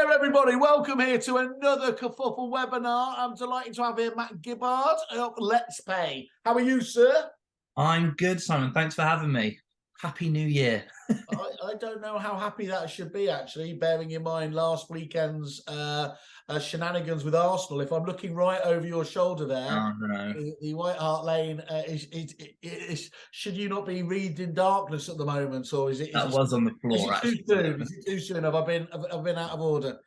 Hello, everybody. Welcome here to another Kerfuffle webinar. I'm delighted to have here Matt Gibbard of LettsPay. How are you, sir? I'm good, Simon. Thanks for having me. Happy New Year. I don't know how happy that should be, actually, bearing in mind last weekend's shenanigans with Arsenal. If I'm looking right over your shoulder there, Oh, no. the White Hart Lane, should you not be reading in darkness at the moment? Or is it? That was on the floor, Is actually. it too soon? Is it too soon? Have I been out of order?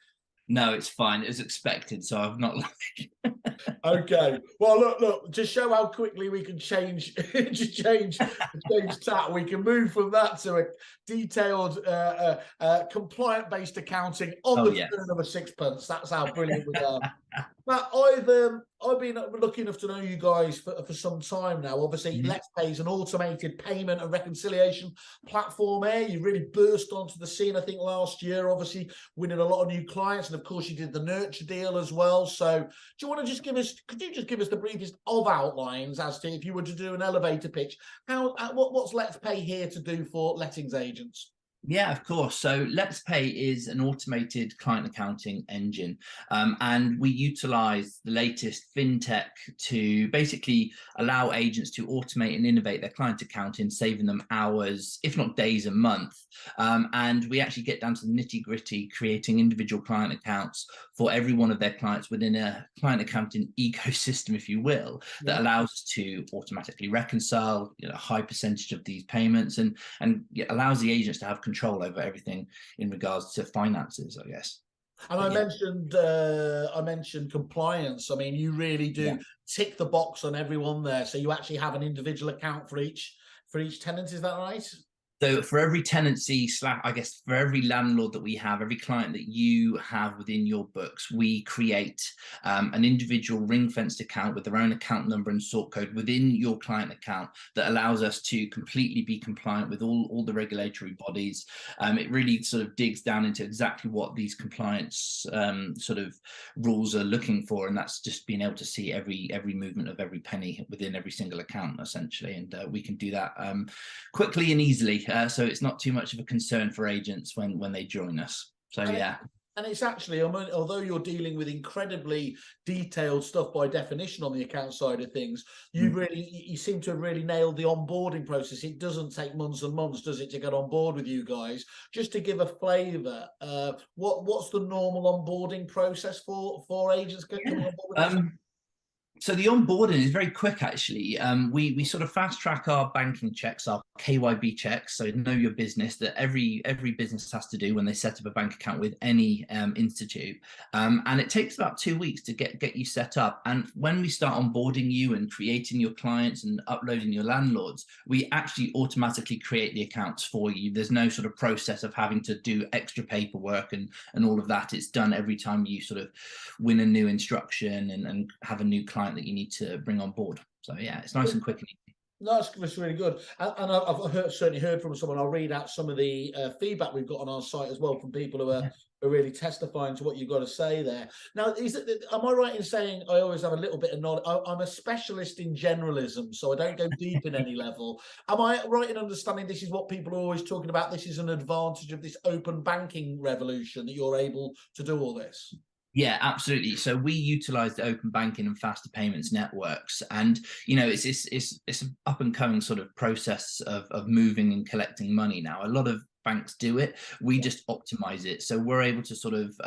No, it's fine. It was expected, so I've not Okay. Well, look. To show how quickly we can change tack, we can move from that to a detailed, compliant-based accounting on the turn of a sixpence. That's how brilliant we are. Matt, I've been lucky enough to know you guys for some time now. Obviously, LettsPay is an automated payment and reconciliation platform here. You really burst onto the scene, I think, last year, obviously winning a lot of new clients. And of course, you did the Nurture deal as well. So do you want to could you just give us the briefest of outlines as to, if you were to do an elevator pitch, what's LettsPay here to do for lettings agents? Yeah, of course. So LettsPay is an automated client accounting engine, and we utilize the latest fintech to basically allow agents to automate and innovate their client accounting, saving them hours, if not days, a month. And we actually get down to the nitty gritty, creating individual client accounts for every one of their clients within a client accounting ecosystem, if you will, that allows us to automatically reconcile a high percentage of these payments and allows the agents to have control over everything in regards to finances, I guess. And I mentioned compliance. I mean, you really do tick the box on everyone there. So you actually have an individual account for each tenant. Is that right? So for every tenancy I guess for every landlord that we have, every client that you have within your books, we create an individual ring-fenced account with their own account number and sort code within your client account that allows us to completely be compliant with all the regulatory bodies. It really sort of digs down into exactly what these compliance sort of rules are looking for, and that's just being able to see every movement of every penny within every single account, essentially. And we can do that quickly and easily. So it's not too much of a concern for agents when they join us. So and it's actually, although you're dealing with incredibly detailed stuff by definition on the account side of things, you seem to have really nailed the onboarding process. It doesn't take months and months, does it, to get on board with you guys? Just to give a flavour, what's the normal onboarding process for agents coming on board with us? So the onboarding is very quick, actually. We sort of fast track our banking checks, our KYB checks, so know your business, that every business has to do when they set up a bank account with any institute. And it takes about 2 weeks to get you set up. And when we start onboarding you and creating your clients and uploading your landlords, we actually automatically create the accounts for you. There's no sort of process of having to do extra paperwork and all of that. It's done every time you sort of win a new instruction and have a new client that you need to bring on board. So yeah, it's nice and quick and easy. No, that's really good. And I've certainly heard from someone. I'll read out some of the feedback we've got on our site as well from people who are really testifying to what you've got to say there. Now, am I right in saying I always have a little bit of knowledge? I'm a specialist in generalism, so I don't go deep in any level. Am I right in understanding this is what people are always talking about? This is an advantage of this open banking revolution, that you're able to do all this? Yeah, absolutely. So we utilize the open banking and faster payments networks, and it's an up and coming sort of process of moving and collecting money now. A lot of banks do it. We just optimize it, so we're able to sort of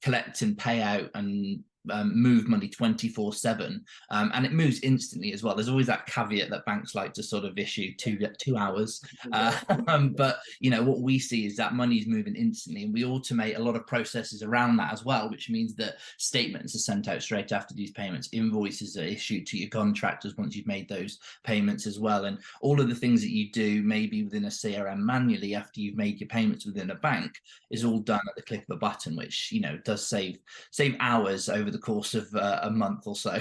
collect and pay out and move money 24/7, and it moves instantly as well. There's always that caveat that banks like to sort of issue 2 hours, but what we see is that money is moving instantly, and we automate a lot of processes around that as well, which means that statements are sent out straight after these payments, invoices are issued to your contractors once you've made those payments as well, and all of the things that you do maybe within a CRM manually after you've made your payments within a bank is all done at the click of a button, which does save hours over the course of a month or so.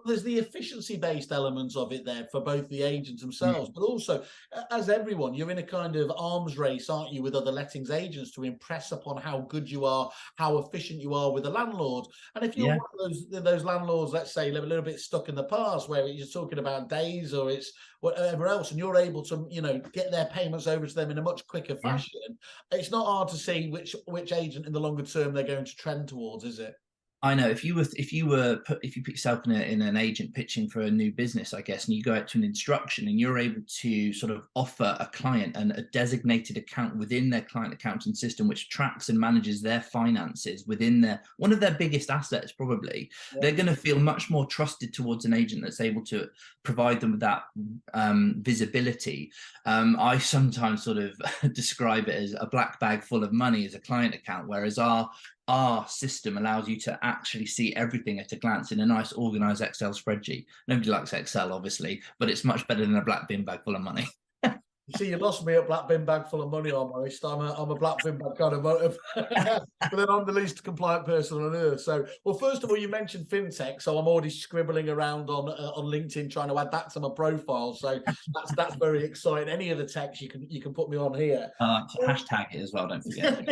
there's the efficiency-based elements of it there for both the agents themselves, but also, as everyone, you're in a kind of arms race, aren't you, with other lettings agents to impress upon how good you are, how efficient you are with the landlord. And if you're one of those landlords, let's say, live a little bit stuck in the past, where you're talking about days or it's whatever else, and you're able to, you know, get their payments over to them in a much quicker fashion, it's not hard to see which agent in the longer term they're going to trend towards, is it? I know if you put yourself in an agent pitching for a new business, I guess, and you go out to an instruction and you're able to sort of offer a client a designated account within their client accounting system, which tracks and manages their finances within one of their biggest assets, probably, they're going to feel much more trusted towards an agent that's able to provide them with that visibility. I sometimes sort of describe it as a black bag full of money as a client account, whereas our system allows you to actually see everything at a glance in a nice organized Excel spreadsheet. Nobody likes Excel, obviously, but it's much better than a black bin bag full of money. You see, you lost me at black bin bag full of money, almost. I'm a black bin bag kind of motive, but then I'm the least compliant person on earth. So, well, first of all, you mentioned fintech, so I'm already scribbling around on LinkedIn trying to add that to my profile. So that's very exciting. Any of the techs you can put me on here. Hashtag it as well. Don't forget.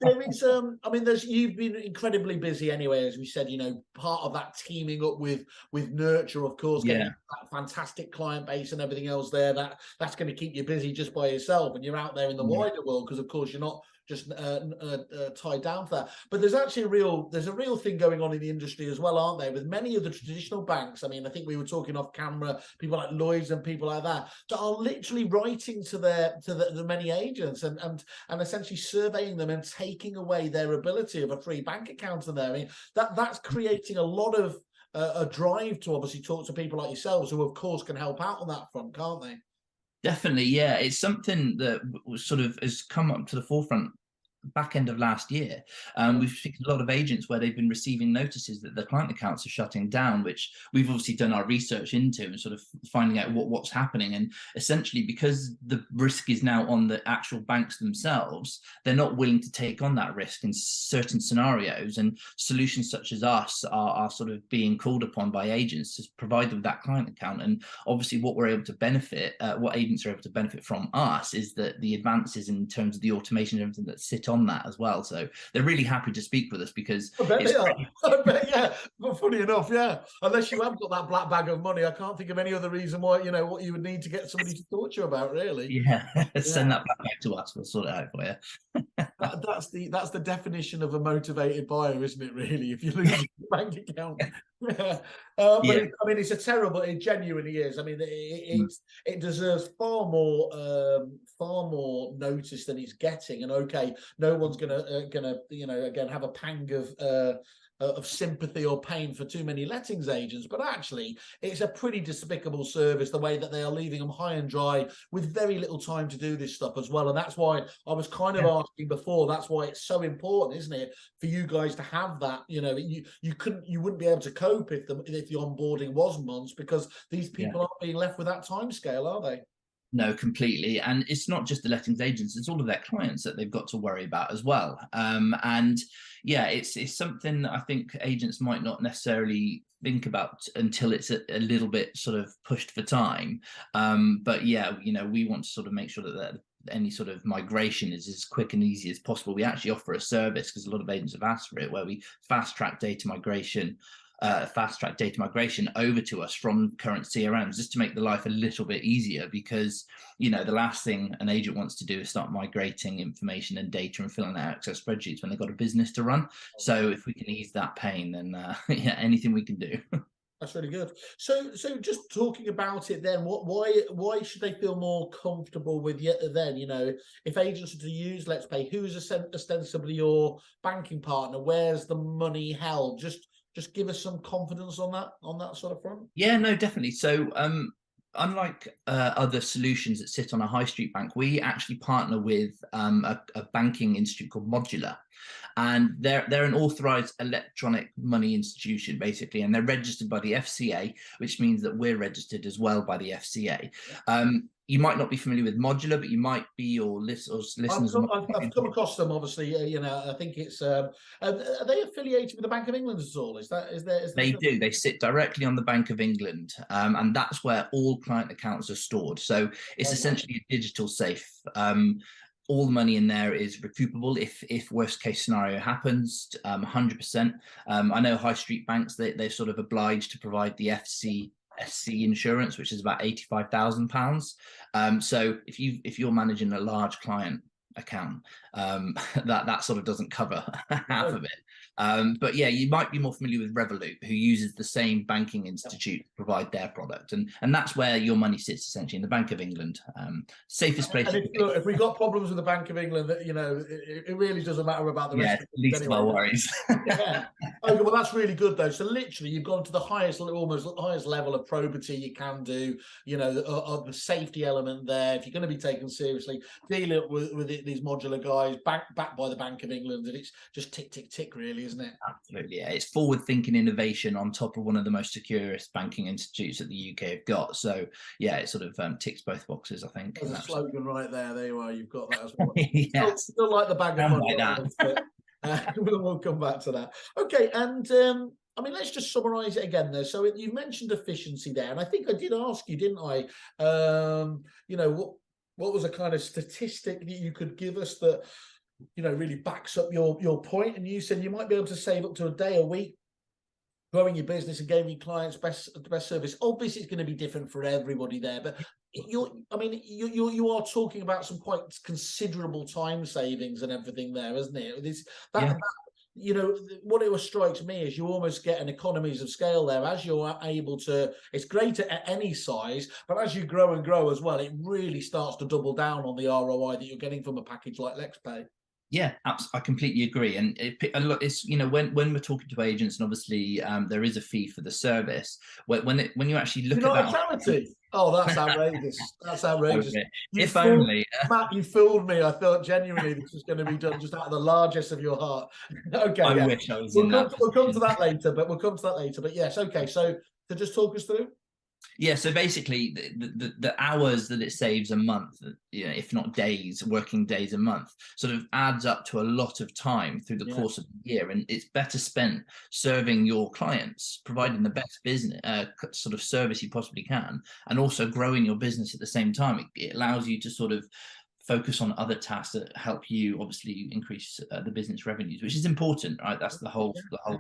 There is, I mean, you've been incredibly busy anyway, as we said. You know, part of that teaming up with Nurture, of course, getting that fantastic client base and everything else there. That's going to keep you busy just by yourself, and you're out there in the wider world, because of course you're not just tied down for that. But there's actually a real thing going on in the industry as well, aren't there, with many of the traditional banks. I mean, I think we were talking off camera, people like Lloyds and people like that are literally writing to the many agents and essentially surveying them and taking away their ability of a free bank account in there. I mean, that's creating a lot of a drive to obviously talk to people like yourselves, who of course can help out on that front, can't they? Definitely, yeah. It's something that sort of has come up to the forefront back end of last year. We've seen a lot of agents where they've been receiving notices that their client accounts are shutting down, which we've obviously done our research into and sort of finding out what's happening. And essentially, because the risk is now on the actual banks themselves, they're not willing to take on that risk in certain scenarios. And solutions such as us are sort of being called upon by agents to provide them with that client account. And obviously what we're able to benefit, what agents are able to benefit from us, is that the advances in terms of the automation and everything that sit on that as well. So they're really happy to speak with us, because I bet they are. I bet, yeah. But funny enough, yeah. Unless you have got that black bag of money, I can't think of any other reason why, you know, what you would need to get somebody to talk to you about, really. Yeah. Send that back to us. We'll sort it out for you. That's the definition of a motivated buyer, isn't it, really? If you lose your bank account. But I mean, it's a terrible, it genuinely is. I mean, it deserves far more notice than it's getting. And okay, no one's gonna you know, again, have a pang of sympathy or pain for too many lettings agents, but actually it's a pretty despicable service, the way that they are leaving them high and dry with very little time to do this stuff as well. And that's why I was kind of asking before, that's why it's so important, isn't it, for you guys to have that. You know, you wouldn't be able to cope if the onboarding was months, because these people aren't being left with that time scale, are they? No, completely. And it's not just the lettings agents, it's all of their clients that they've got to worry about as well. And yeah, it's something that I think agents might not necessarily think about until it's a little bit sort of pushed for time. But yeah, you know, we want to sort of make sure that any sort of migration is as quick and easy as possible. We actually offer a service, because a lot of agents have asked for it, where we fast track data migration over to us from current CRMs, just to make the life a little bit easier. Because, you know, the last thing an agent wants to do is start migrating information and data and filling out Excel spreadsheets when they've got a business to run. So if we can ease that pain, then yeah, anything we can do. That's really good. So just talking about it then, why should they feel more comfortable with you then? You know, if agents are to use LettsPay, who's ostensibly your banking partner? Where's the money held? Just give us some confidence on that sort of front. Yeah, no, definitely. So unlike other solutions that sit on a high street bank, we actually partner with a banking institute called Modular, and they're an authorized electronic money institution, basically, and they're registered by the FCA, which means that we're registered as well by the FCA. you might not be familiar with Modular, but you might be, or listeners. I've come across them. Obviously, you know, I think it's. Are they affiliated with the Bank of England at all? Is there? They do. They sit directly on the Bank of England, and that's where all client accounts are stored. So it's essentially a digital safe. All the money in there is recoupable if worst case scenario happens. 100%. I know high street banks, they're sort of obliged to provide the SC insurance, which is about £85,000. So if you're managing a large client account, that sort of doesn't cover half of it. But yeah, you might be more familiar with Revolut, who uses the same banking institute to provide their product, and that's where your money sits, essentially, in the Bank of England. Safest place. And if we got problems with the Bank of England, you know, it really doesn't matter about the rest. Least of our worries. Yeah. Okay, well, that's really good though. So literally, you've gone to the highest level of probity you can do. You know, the safety element there. If you're going to be taken seriously, dealing with these modular guys backed by the Bank of England, and it's just tick tick tick, really, isn't it? Absolutely, yeah. It's forward-thinking innovation on top of one of the most securest banking institutes that the UK have got. So yeah, it sort of ticks both boxes, I think. There's a slogan right there. There you are. You've got that as well. Yeah. Still like the bag of money. We'll come back to that. Okay, and I mean, let's just summarise it again there. So you mentioned efficiency there, and I think I did ask you, didn't I? You know, what was a kind of statistic that you could give us that, you know, really backs up your point? And you said you might be able to save up to a day a week growing your business and giving your clients the best service. Obviously, it's going to be different for everybody there, but you are talking about some quite considerable time savings and everything there, isn't it? You know, what it strikes me is you almost get an economies of scale there as you're able to. It's great at any size, but as you grow and grow as well, it really starts to double down on the ROI that you're getting from a package like LettsPay. Yeah, I completely agree. And it's, you know, when we're talking to agents, and obviously there is a fee for the service. When you actually look at that, charity. Oh, that's outrageous. That's outrageous. If only. Matt, you fooled me. I thought genuinely this was going to be done just out of the largest of your heart. Okay. I wish I was We'll come to that later, but yes, okay. So to just talk us through. Yeah, so basically the hours that it saves a month, you know, if not days, working days a month, sort of adds up to a lot of time through the course of the year, and it's better spent serving your clients, providing the best business sort of service you possibly can, and also growing your business at the same time. It allows you to sort of focus on other tasks that help you obviously increase the business revenues, which is important, right? That's the whole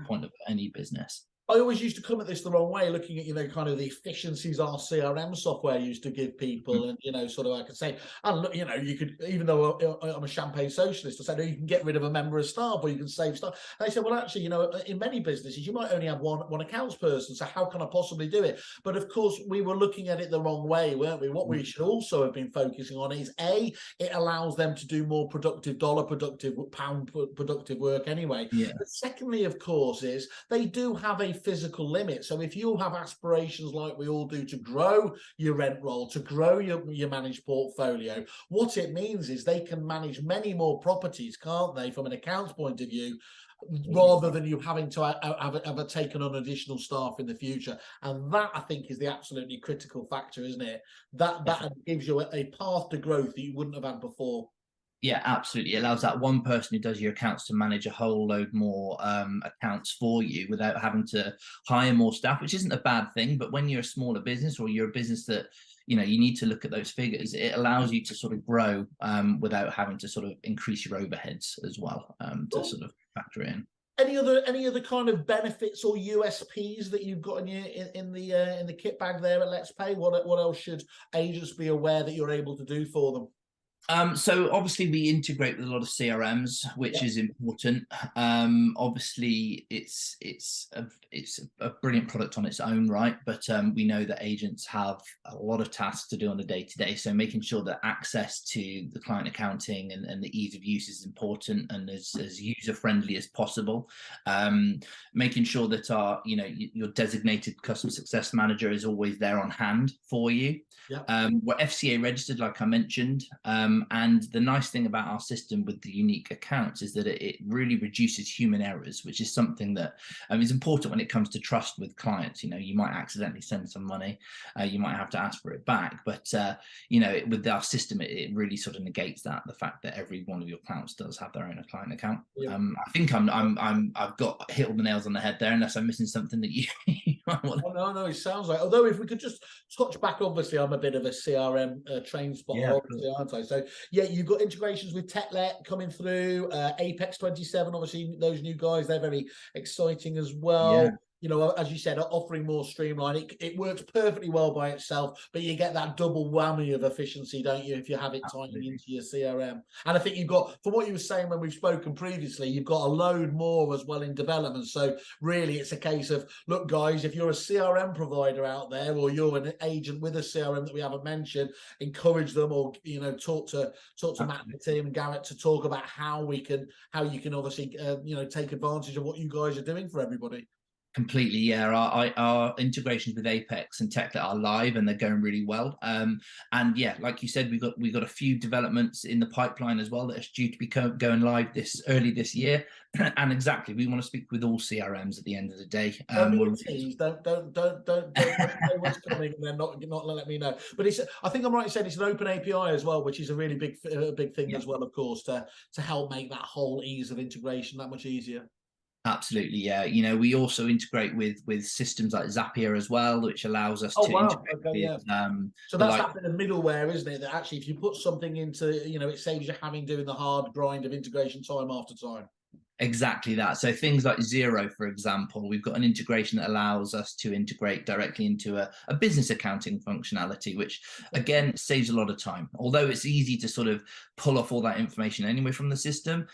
point of any business. I always used to come at this the wrong way, looking at, you know, kind of the efficiencies our CRM software used to give people. And, you know, sort of, I could say, and look, you know, you could, even though I'm a champagne socialist, I said, oh, you can get rid of a member of staff, or you can save staff. And I said, well, actually, you know, in many businesses, you might only have one accounts person. So how can I possibly do it? But of course, we were looking at it the wrong way, weren't we? What we should also have been focusing on is it allows them to do more productive, dollar productive, pound productive work anyway. Yeah. But secondly, of course, is they do have a physical limit. So if you have aspirations like we all do to grow your rent roll, to grow your managed portfolio, what it means is they can manage many more properties, can't they, from an accounts point of view, rather than you having to have taken on additional staff in the future. And that, I think, is the absolutely critical factor, isn't it? That gives you a path to growth that you wouldn't have had before. Yeah, absolutely. It allows that one person who does your accounts to manage a whole load more accounts for you without having to hire more staff, which isn't a bad thing. But when you're a smaller business, or you're a business that, you know, you need to look at those figures, it allows you to sort of grow without having to sort of increase your overheads as well, to sort of factor in. Any other kind of benefits or USPs that you've got in the kit bag there at LettsPay? What else should agents be aware that you're able to do for them? So obviously we integrate with a lot of CRMs, which is important. Obviously it's a brilliant product on its own right, but we know that agents have a lot of tasks to do on the day-to-day. So making sure that access to the client accounting and the ease of use is important, and as user-friendly as possible. Making sure that your designated customer success manager is always there on hand for you. We're FCA registered, like I mentioned. And the nice thing about our system with the unique accounts is that it really reduces human errors, which is something that is important when it comes to trust with clients. You know, you might accidentally send some money, you might have to ask for it back, but you know, with our system, it really sort of negates that, the fact that every one of your clients does have their own client account. Yeah. I think I've got hit all the nails on the head there, unless I'm missing something that you might want. Oh, no, it sounds like. Although if we could just touch back, obviously I'm a bit of a CRM train spotter, yeah, obviously, aren't I? So yeah, you've got integrations with TechLet coming through, Apex 27, obviously those new guys, they're very exciting as well. Yeah. You know, as you said, offering more streamline. It works perfectly well by itself, but you get that double whammy of efficiency, don't you, if you have it tying into your CRM. And I think you've got, from what you were saying when we've spoken previously, you've got a load more as well in development. So really it's a case of, look, guys, if you're a CRM provider out there, or you're an agent with a CRM that we haven't mentioned, encourage them, or, you know, talk to Matt and the team and Garrett to talk about how you can obviously, you know, take advantage of what you guys are doing for everybody. Completely, yeah. Our integrations with Apex and TechLet are live, and they're going really well. And yeah, like you said, we got a few developments in the pipeline as well that are due to be going live early this year. And exactly, we want to speak with all CRMs at the end of the day. Don't say what's coming and then not let me know. But it's, I think I'm right in saying it's an open API as well, which is a really big thing, yeah, as well, of course, to help make that whole ease of integration that much easier. Absolutely, yeah. You know, we also integrate with systems like Zapier as well, which allows us to integrate with, yeah. So that's that bit of middleware, isn't it? That actually, if you put something into, you know, it saves you doing the hard grind of integration time after time. Exactly that. So things like Xero, for example, we've got an integration that allows us to integrate directly into a business accounting functionality, which again saves a lot of time. Although it's easy to sort of pull off all that information anyway from the system,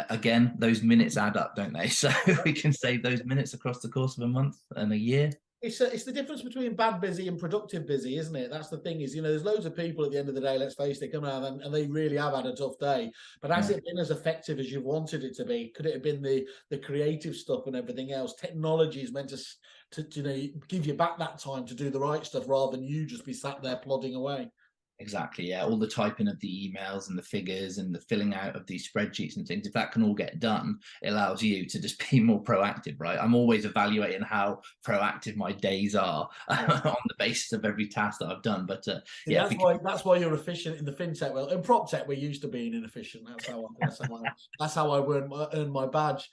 again, those minutes add up, don't they? So we can save those minutes across the course of a month and a year. It's the difference between bad busy and productive busy, isn't it? That's the thing, is, you know, there's loads of people at the end of the day, let's face it, come out and they really have had a tough day. But has it been as effective as you wanted it to be? Could it have been the creative stuff and everything else? Technology is meant to you know, give you back that time to do the right stuff, rather than you just be sat there plodding away. Exactly, yeah. All the typing of the emails and the figures and the filling out of these spreadsheets and things, if that can all get done, it allows you to just be more proactive, right? I'm always evaluating how proactive my days are on the basis of every task that I've done. But yeah, that's why you're efficient in the fintech world. In prop tech, we're used to being inefficient. That's how I earn my badge.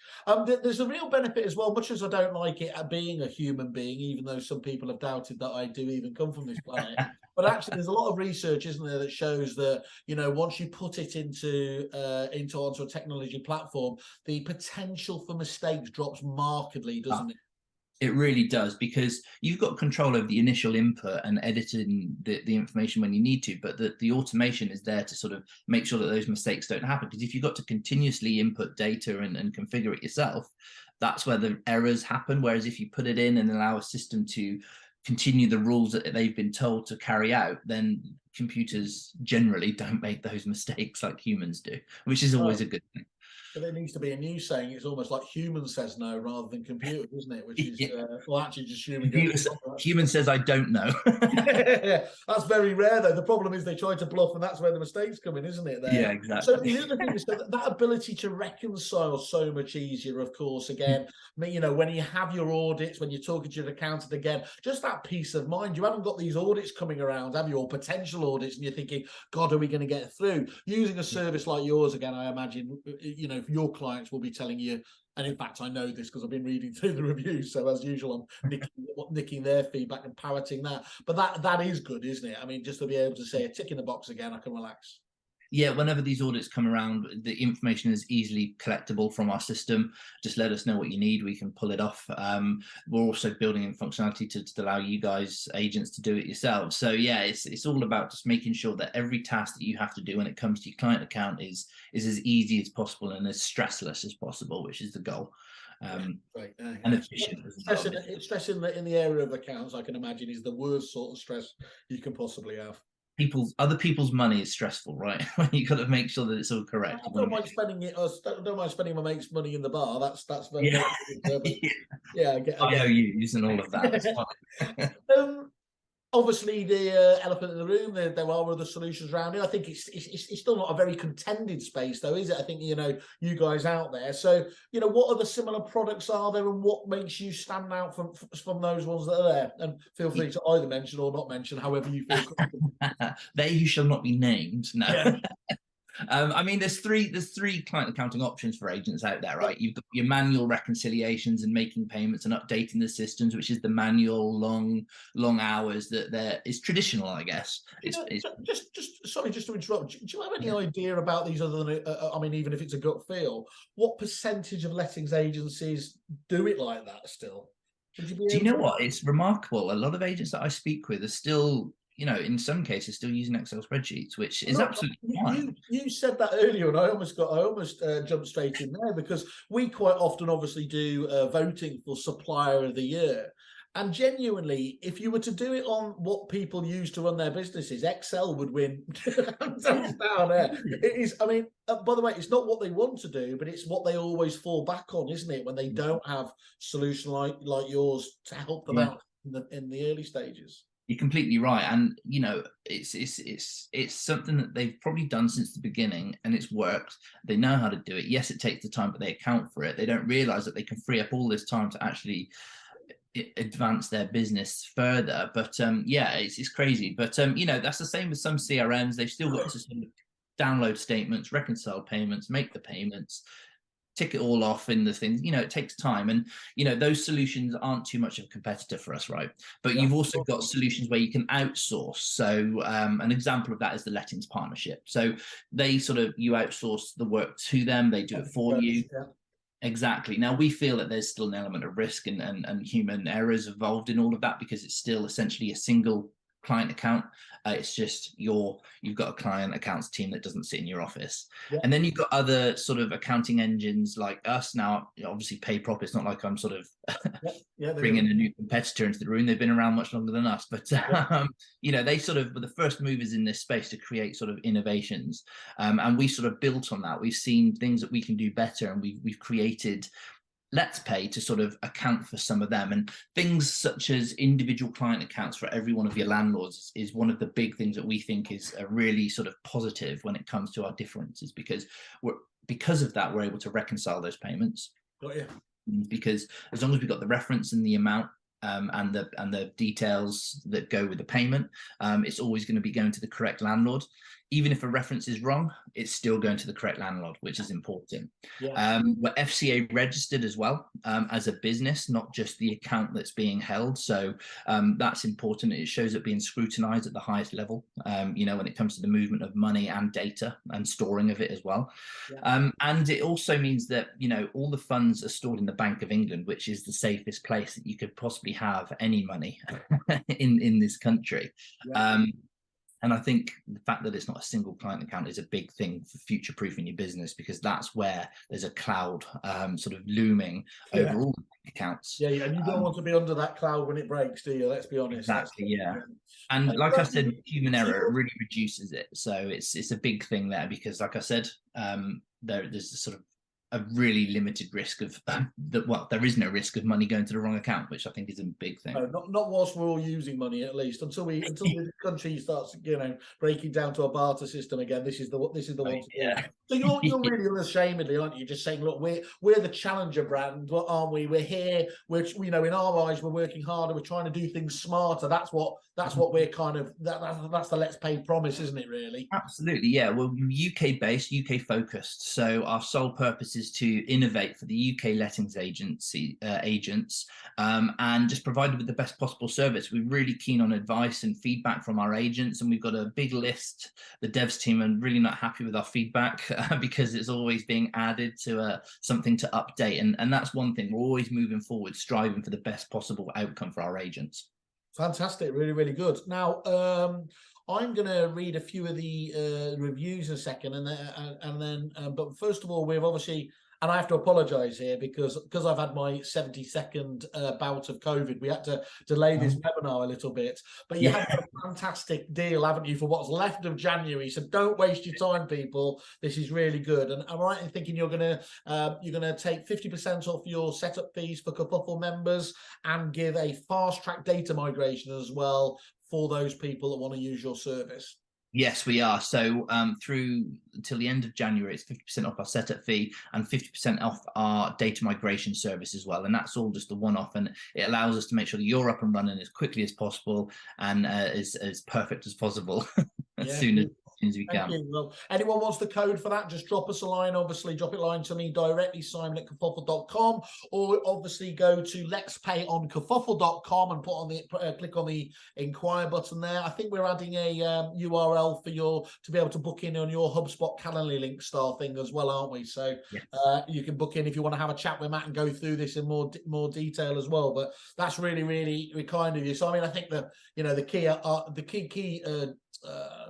There's a real benefit as well, much as I don't like it at being a human being, even though some people have doubted that I do even come from this planet. But actually, there's a lot of research, isn't there, that shows that, you know, once you put it onto a technology platform, the potential for mistakes drops markedly, doesn't it? It really does, because you've got control over the initial input and editing the information when you need to, but the automation is there to sort of make sure that those mistakes don't happen. Because if you've got to continuously input data and configure it yourself, that's where the errors happen. Whereas if you put it in and allow a system to continue the rules that they've been told to carry out, then computers generally don't make those mistakes like humans do, which is always a good thing. But there needs to be a new saying. It's almost like human says no rather than computer, isn't it? Which is, well, actually just human. Human says, I don't know. That's very rare, though. The problem is they try to bluff, and that's where the mistakes come in, isn't it? There. Yeah, exactly. So the other thing is that ability to reconcile so much easier, of course, again, you know, when you have your audits, when you're talking to your accountant again, just that peace of mind. You haven't got these audits coming around, have you, or potential audits, and you're thinking, God, are we going to get through? Using a service like yours, again, I imagine, you know, your clients will be telling you, and in fact I know this because I've been reading through the reviews, so as usual I'm nicking their feedback and parroting that, but that is good, isn't it? I mean, just to be able to say a tick in the box again, I can relax. Yeah, whenever these audits come around, the information is easily collectible from our system. Just let us know what you need, we can pull it off. We're also building in functionality to allow you guys, agents, to do it yourselves. So yeah, it's all about just making sure that every task that you have to do when it comes to your client account is as easy as possible and as stressless as possible, which is the goal. And efficient. Stressing in the area of accounts, I can imagine, is the worst sort of stress you can possibly have. Other people's money is stressful, right? You've got to make sure that it's all correct. I don't mind spending it. Don't mind spending my mate's money in the bar. That's very, yeah. I owe you using all of that. obviously the elephant in the room, there are other solutions around it. I think it's still not a very contended space though, is it? I think, you know, you guys out there. So, you know, what other similar products are there, and what makes you stand out from those ones that are there? And feel free to either mention or not mention, however you feel comfortable. They who shall not be named. No. Yeah. I mean, there's three client accounting options for agents out there, right? You've got your manual reconciliations and making payments and updating the systems, which is the manual long hours that is traditional, I guess. Sorry, just to interrupt. Do you have any idea about these other than, I mean, even if it's a gut feel, what percentage of lettings agencies do it like that still? Do you know what? It's remarkable. A lot of agents that I speak with are still, you know, in some cases still using Excel spreadsheets, which is absolutely fine. You said that earlier, and I almost jumped straight in there, because we quite often obviously do voting for Supplier of the Year. And genuinely, if you were to do it on what people use to run their businesses, Excel would win. Down there. It is, I mean, by the way, it's not what they want to do, but it's what they always fall back on, isn't it? When they don't have solution like yours to help them out in the early stages. You're completely right, and you know, it's something that they've probably done since the beginning, and it's worked. They know how to do it. Yes, it takes the time, but they account for it. They don't realize that they can free up all this time to actually advance their business further. But yeah, it's crazy. But you know, that's the same with some CRMs. They've still got to sort of download statements, reconcile payments, make the payments, tick it all off in the things. You know, it takes time, and you know, those solutions aren't too much of a competitor for us, right? But you've also got solutions where you can outsource. So an example of that is the lettings partnership. So they sort of, you outsource the work to them, they do it for you. Exactly. Now, we feel that there's still an element of risk and human errors involved in all of that, because it's still essentially a single client account. It's just you've got a client accounts team that doesn't sit in your office. And then you've got other sort of accounting engines like us. Now, obviously, PayProp, it's not like I'm sort of bringing a new competitor into the room. They've been around much longer than us, but you know, they sort of were the first movers in this space to create sort of innovations, and we sort of built on that. We've seen things that we can do better, and we've created LettsPay to sort of account for some of them. And things such as individual client accounts for every one of your landlords is one of the big things that we think is a really sort of positive when it comes to our differences, because of that, we're able to reconcile those payments. Because as long as we've got the reference and the amount and the details that go with the payment, it's always going to be going to the correct landlord. Even if a reference is wrong, it's still going to the correct landlord, which is important. We're FCA registered as well, as a business, not just the account that's being held. So that's important. It shows it being scrutinized at the highest level, you know, when it comes to the movement of money and data and storing of it as well. And it also means that, you know, all the funds are stored in the Bank of England, which is the safest place that you could possibly have any money in this country. And I think the fact that it's not a single client account is a big thing for future-proofing your business, because that's where there's a cloud sort of looming over all the accounts. And you don't want to be under that cloud when it breaks, do you? Let's be honest. Exactly, And like I said, human error really reduces it. So it's a big thing there, because like I said, there's a sort of a really limited risk of there is no risk of money going to the wrong account, which I think is a big thing. No, not whilst we're all using money, at least until the country starts, you know, breaking down to a barter system again. This is the one to do. So you're really unashamedly, aren't you, just saying, look, we're the challenger brand, aren't we? We're here. You know, in our eyes, we're working harder. We're trying to do things smarter. That's what we're kind of. That's the LettsPay promise, isn't it? Really. Absolutely, yeah. We're UK based, UK focused. So our sole purpose is to innovate for the UK lettings agents, and just provide with the best possible service. We're really keen on advice and feedback from our agents, and we've got a big list. The devs team are really not happy with our feedback because it's always being added to something to update, and that's one thing. We're always moving forward, striving for the best possible outcome for our agents. Fantastic, really, really good. Now, I'm going to read a few of the reviews in a second, and then. But first of all, we've obviously And I have to apologise here because I've had my 72nd bout of COVID. We had to delay this webinar a little bit. But you have a fantastic deal, haven't you, for what's left of January? So don't waste your time, people. This is really good. And I'm right in thinking you're gonna take 50% off your setup fees for Kerfuffle members and give a fast track data migration as well for those people that want to use your service. Yes, we are. So through till the end of January, it's 50% off our setup fee and 50% off our data migration service as well. And that's all just a one-off, and it allows us to make sure that you're up and running as quickly as possible and as perfect as possible as soon as we can. Well, anyone wants the code for that, just drop us a line. Obviously, drop it line to me directly, simon@kerfuffle.com, or obviously go to LettsPay on kerfuffle.com and put on the click on the inquire button there. I think we're adding a URL for to be able to book in on your HubSpot Calendly link style thing as well, aren't we? So you can book in if you want to have a chat with Matt and go through this in more detail as well. But that's really, really kind of you. So I mean, I think the key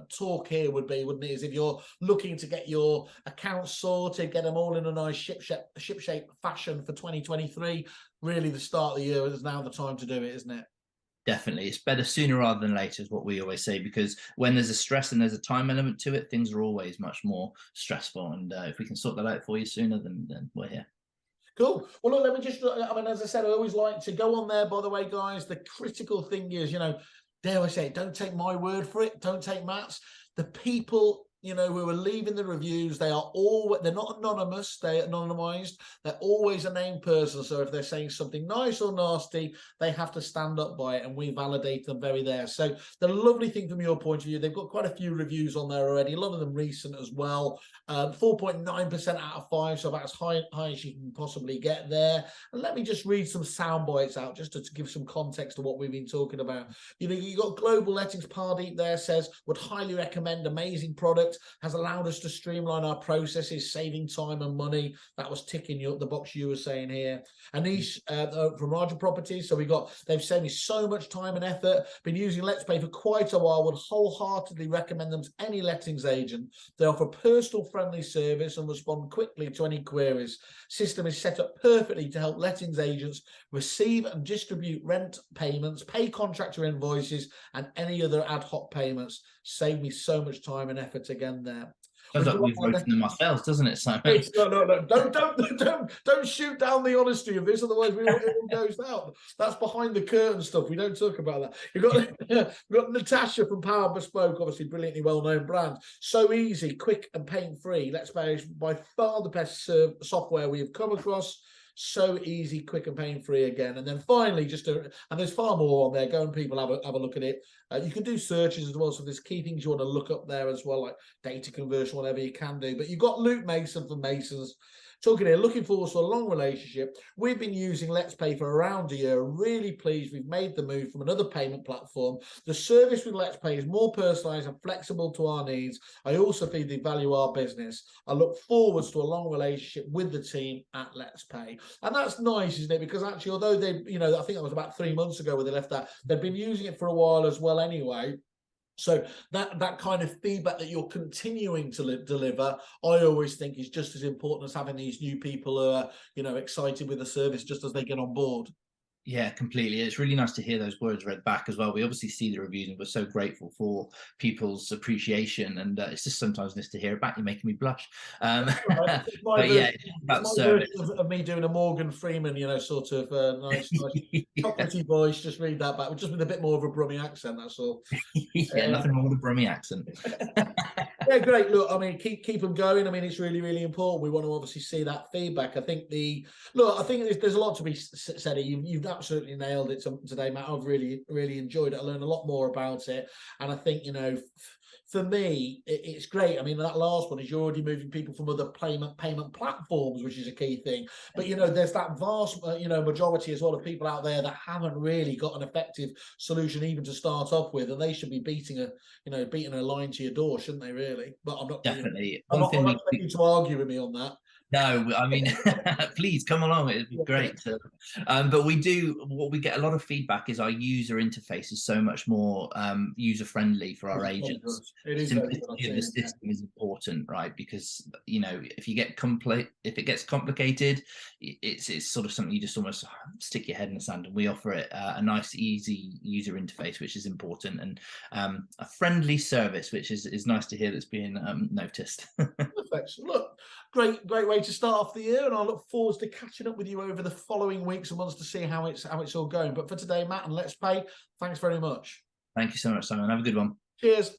talk here would be, wouldn't it, is if you're looking to get your accounts sorted, get them all in a nice ship-shape fashion for 2023, really the start of the year is now the time to do it, isn't it? Definitely. It's better sooner rather than later is what we always say, because when there's a stress and there's a time element to it, things are always much more stressful. And if we can sort that out for you sooner, then we're here. Cool. Well, look, let me just, I mean, as I said, I always like to go on there, by the way, guys. The critical thing is, dare I say, don't take my word for it. Don't take Matt's. The people, who are leaving the reviews, they're not anonymous, they're anonymized. They're always a named person. So if they're saying something nice or nasty, they have to stand up by it, and we validate them very there. So the lovely thing from your point of view, they've got quite a few reviews on there already, a lot of them recent as well. 4.9% out of 5, so about as high as you can possibly get there. And let me just read some sound bites out just to give some context to what we've been talking about. You got Global Lettings Pardeep there, says, would highly recommend, amazing product, has allowed us to streamline our processes, saving time and money. That was ticking the box you were saying here. Anish from Roger Properties, so they've saved me so much time and effort. Been using LettsPay for quite a while, would wholeheartedly recommend them to any lettings agent. They offer personal friendly service and respond quickly to any queries. System is set up perfectly to help lettings agents receive and distribute rent payments, pay contractor invoices, and any other ad hoc payments. Save me so much time and effort again there. Sounds like we've written them ourselves, doesn't it, Simon? No. Don't shoot down the honesty of this, otherwise it all goes down. That's behind the curtain stuff. We don't talk about that. You've got Natasha from Power Bespoke, obviously brilliantly well-known brand. So easy, quick, and pain-free. LettsPay is by far the best software we have come across. So easy, quick, and pain-free again. And then finally, and there's far more on there. Go and people have a look at it. You can do searches as well. So there's key things you want to look up there as well, like data conversion, whatever you can do. But you've got Luke Mason from Masons talking here, looking forward to a long relationship. We've been using LettsPay for around a year. Really pleased we've made the move from another payment platform. The service with LettsPay is more personalised and flexible to our needs. I also think they value our business. I look forward to a long relationship with the team at LettsPay. And that's nice, isn't it? Because actually, although they, I think that was about 3 months ago where they left that, they've been using it for a while as well anyway. So that kind of feedback that you're continuing to deliver, I always think is just as important as having these new people who are, excited with the service just as they get on board. Yeah, completely. It's really nice to hear those words read back as well. We obviously see the reviews and we're so grateful for people's appreciation, and it's just sometimes nice to hear it back. You're making me blush. But yeah, it's about service. Of me doing a Morgan Freeman, sort of nice chocolatey voice. Just read that back, just with a bit more of a Brummie accent. That's all. Yeah, nothing wrong with a Brummie accent. Yeah, great. Look, I mean, keep them going. I mean, it's really, really important. We want to obviously see that feedback. I think there's a lot to be said here. You've absolutely nailed it today, Matt. I've really, really enjoyed it. I learned a lot more about it, and I think for me, it's great. I mean, that last one is you're already moving people from other payment platforms, which is a key thing. But there's that vast majority as well of people out there that haven't really got an effective solution even to start off with, and they should be beating a line to your door, shouldn't they? Really? But I'm not definitely. I'm not expecting you to argue with me on that. No, I mean, please come along. It'd be great. But what we get a lot of feedback is our user interface is so much more user friendly for our agents. Simplicity of the system is important, right? Because if it gets complicated, it's sort of something you just almost stick your head in the sand. And we offer it a nice, easy user interface, which is important, and a friendly service, which is nice to hear that's being noticed. Perfect. Look, great way to start off the year, and I look forward to catching up with you over the following weeks and months to see how it's all going. But for today, Matt and Let's Pay, thanks very much. Thank you so much, Simon. Have a good one. Cheers.